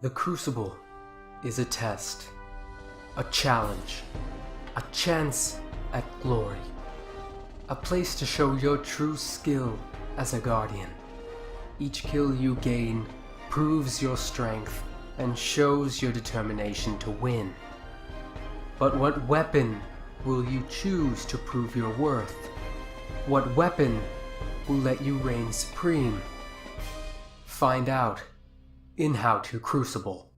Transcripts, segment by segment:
The Crucible is a test, a challenge, a chance at glory, a place to show your true skill as a guardian. Each kill you gain proves your strength and shows your determination to win. But what weapon will you choose to prove your worth? What weapon will let you reign supreme? Find out in How to Crucible.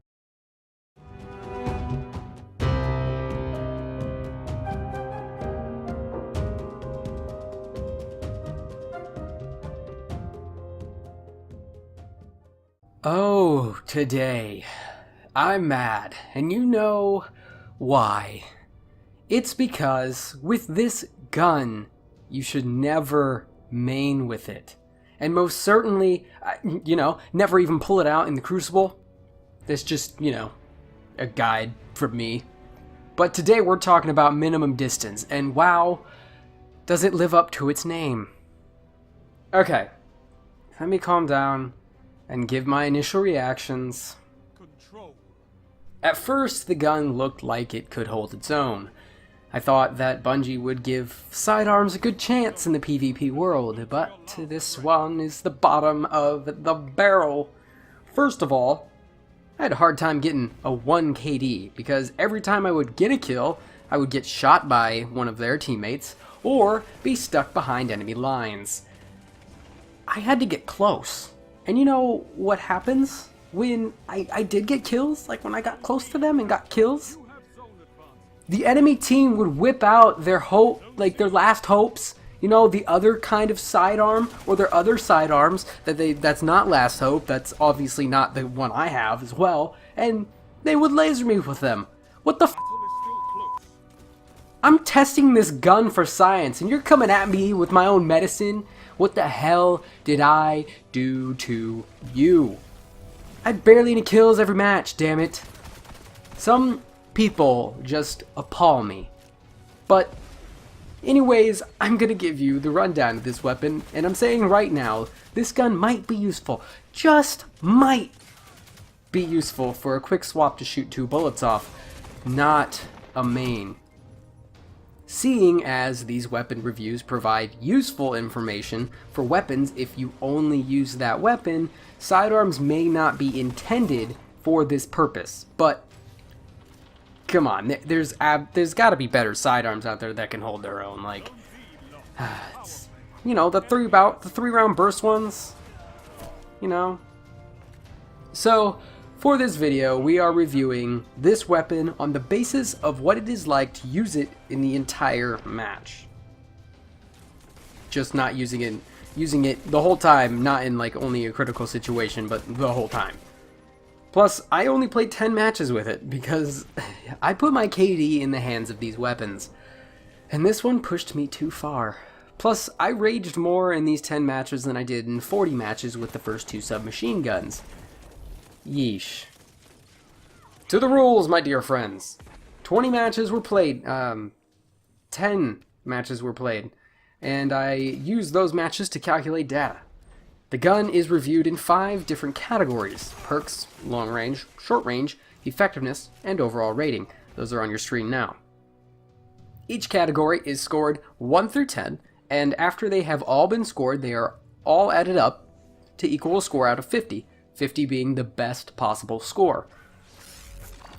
Oh, today, I'm mad, and you know why. It's because with this gun, you should never main with it. And most certainly, never even pull it out in the Crucible. That's just, a guide from me. But today we're talking about minimum distance, and wow, does it live up to its name. Okay, let me calm down and give my initial reactions. At first, the gun looked like it could hold its own. I thought that Bungie would give sidearms a good chance in the PvP world, but this one is the bottom of the barrel. First of all, I had a hard time getting a 1 KD, because every time I would get a kill, I would get shot by one of their teammates, or be stuck behind enemy lines. I had to get close. And you know what happens when I did get kills? Like when I got close to them and got kills? The enemy team would whip out their their last hopes, the other kind of sidearm, or their other sidearms that's not last hope, that's obviously not the one I have as well, and they would laser me with them. What the f***? I'm testing this gun for science, and you're coming at me with my own medicine? What the hell did I do to you? I had barely any kills every match, damn it. Some people just appall me. But anyways, I'm gonna give you the rundown of this weapon, and I'm saying right now, this gun might be useful, just might be useful for a quick swap to shoot 2 bullets off, not a main. Seeing as these weapon reviews provide useful information for weapons if you only use that weapon, sidearms may not be intended for this purpose, but come on, there's got to be better sidearms out there that can hold their own. Like, the 3-round burst ones. So for this video, we are reviewing this weapon on the basis of what it is like to use it in the entire match. Just not using it the whole time, not in like only a critical situation, but the whole time. Plus, I only played 10 matches with it, because I put my KD in the hands of these weapons, and this one pushed me too far. Plus, I raged more in these 10 matches than I did in 40 matches with the first 2 submachine guns. Yeesh. To the rules, my dear friends. 20 matches were played, 10 matches were played, and I used those matches to calculate data. The gun is reviewed in 5 different categories: perks, long range, short range, effectiveness, and overall rating. Those are on your screen now. Each category is scored 1 through 10, and after they have all been scored, they are all added up to equal a score out of 50, 50 being the best possible score.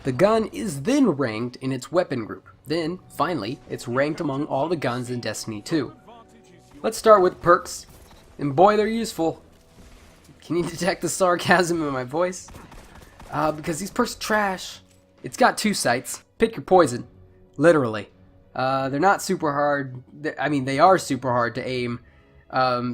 The gun is then ranked in its weapon group. Then, finally, it's ranked among all the guns in Destiny 2. Let's start with perks. And boy, they're useful. Can you detect the sarcasm in my voice? Because these perks are trash. It's got 2 sights. Pick your poison. Literally. They're not super hard. They are super hard to aim.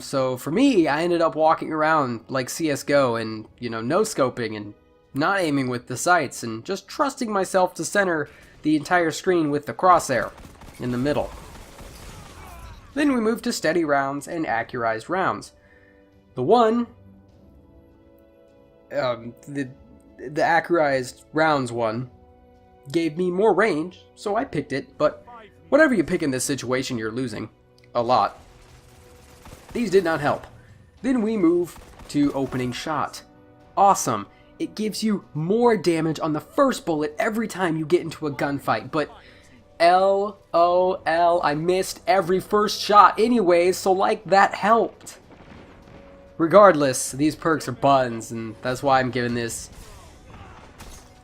So for me, I ended up walking around like CSGO and, no-scoping and not aiming with the sights and just trusting myself to center the entire screen with the crosshair in the middle. Then we move to steady rounds and accurized rounds. The accurized rounds one gave me more range, so I picked it, but whatever you pick in this situation, you're losing. A lot. These did not help. Then we move to opening shot. Awesome. it gives you more damage on the first bullet every time you get into a gunfight, but LOL, I missed every first shot anyways, so like that helped. Regardless, these perks are buns, and that's why I'm giving this...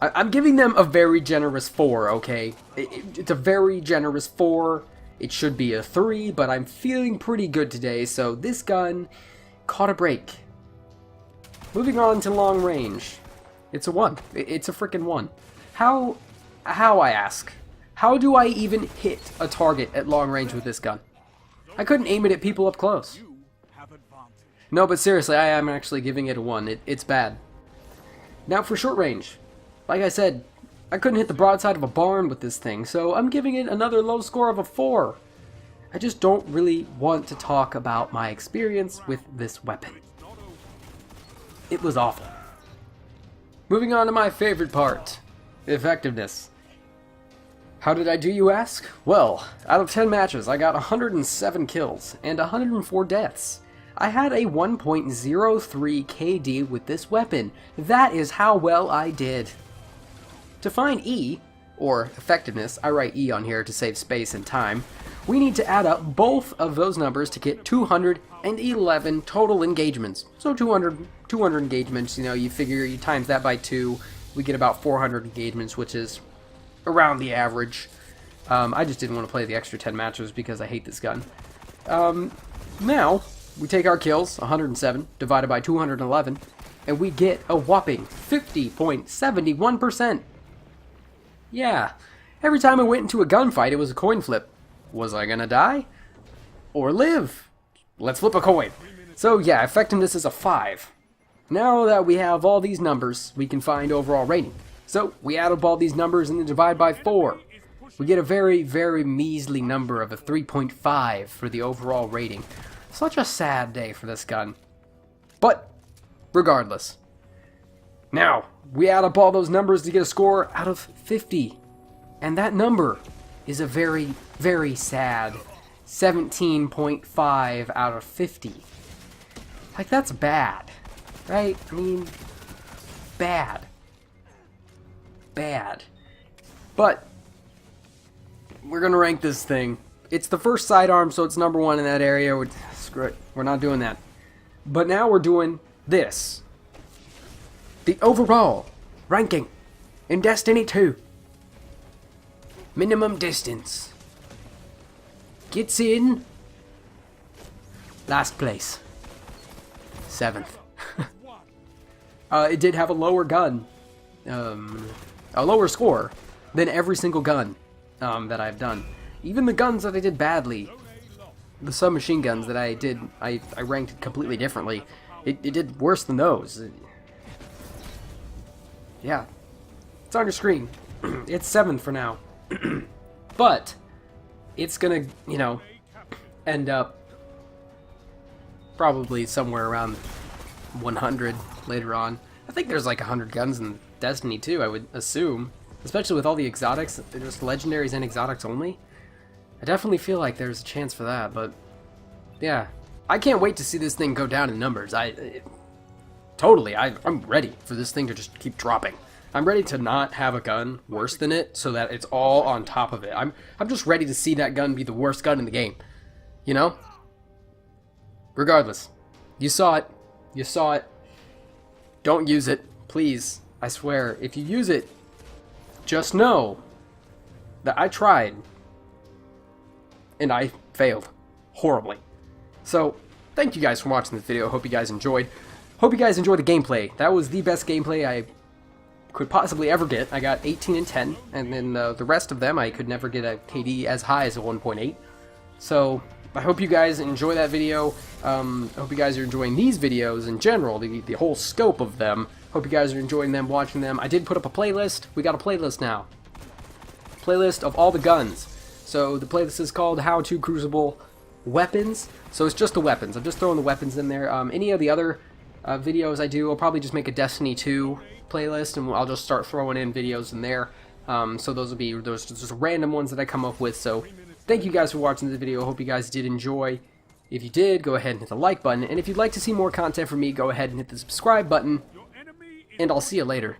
I'm giving them a very generous 4, okay? It's a very generous 4. It should be a 3, but I'm feeling pretty good today, so this gun caught a break. Moving on to long range. It's a 1. It's a freaking 1. How I ask? How do I even hit a target at long range with this gun? I couldn't aim it at people up close. No, but seriously, I am actually giving it a 1. It's bad. Now for short range. Like I said, I couldn't hit the broadside of a barn with this thing, so I'm giving it another low score of a 4. I just don't really want to talk about my experience with this weapon. It was awful. Moving on to my favorite part, effectiveness. How did I do, you ask? Well, out of 10 matches, I got 107 kills and 104 deaths. I had a 1.03 KD with this weapon. That is how well I did. To find E, or effectiveness, I write E on here to save space and time, we need to add up both of those numbers to get 211 total engagements. So 200 engagements, you know, you figure you times that by 2, we get about 400 engagements, which is around the average. I just didn't want to play the extra 10 matches because I hate this gun. Now, we take our kills, 107, divided by 211, and we get a whopping 50.71%. Yeah, every time I went into a gunfight, it was a coin flip. Was I gonna die? Or live? Let's flip a coin. So yeah, effectiveness is a 5. Now that we have all these numbers, we can find overall rating. So we add up all these numbers and then divide by 4. We get a very, very measly number of a 3.5 for the overall rating. Such a sad day for this gun. But, regardless. Now, we add up all those numbers to get a score out of 50. And that number is a very, very sad 17.5 out of 50. Like, that's bad. Right? I mean, bad. Bad. But, we're gonna rank this thing. It's the first sidearm, so it's number 1 in that area. Screw it. We're not doing that. But now we're doing this. The overall ranking in Destiny 2. Minimum distance. Gets in last place. 7th. It did have a lower gun. A lower score than every single gun that I've done. Even the guns that I did badly, the submachine guns that I ranked completely differently, it did worse than those. Yeah, it's on your screen. It's 7th for now. But it's gonna, you know, end up probably somewhere around 100 later on. I think there's like 100 guns in Destiny 2, I would assume. Especially with all the exotics, just legendaries and exotics only. I definitely feel like there's a chance for that, but yeah. I can't wait to see this thing go down in numbers. I'm ready for this thing to just keep dropping. I'm ready to not have a gun worse than it so that it's all on top of it. I'm just ready to see that gun be the worst gun in the game. You know? Regardless. You saw it. You saw it. Don't use it. Please. I swear. If you use it, just know that I tried. And I failed. Horribly. So, thank you guys for watching this video. Hope you guys enjoyed. Hope you guys enjoyed the gameplay. That was the best gameplay I could possibly ever get. I got 18 and 10, and then the rest of them I could never get a KD as high as a 1.8. So I hope you guys enjoy that video. I hope you guys are enjoying these videos in general, the whole scope of them. Hope you guys are enjoying them, watching them. I did put up a playlist. We got a playlist now. Playlist of all the guns. So the playlist is called How to Crucible Weapons. So it's just the weapons. I'm just throwing the weapons in there. Any of the other videos I do, I'll probably just make a Destiny 2 playlist, and I'll just start throwing in videos in there. So those will be those just random ones that I come up with. So thank you guys for watching this video. I hope you guys did enjoy. If you did, go ahead and hit the like button. And if you'd like to see more content from me, go ahead and hit the subscribe button. and I'll see you later.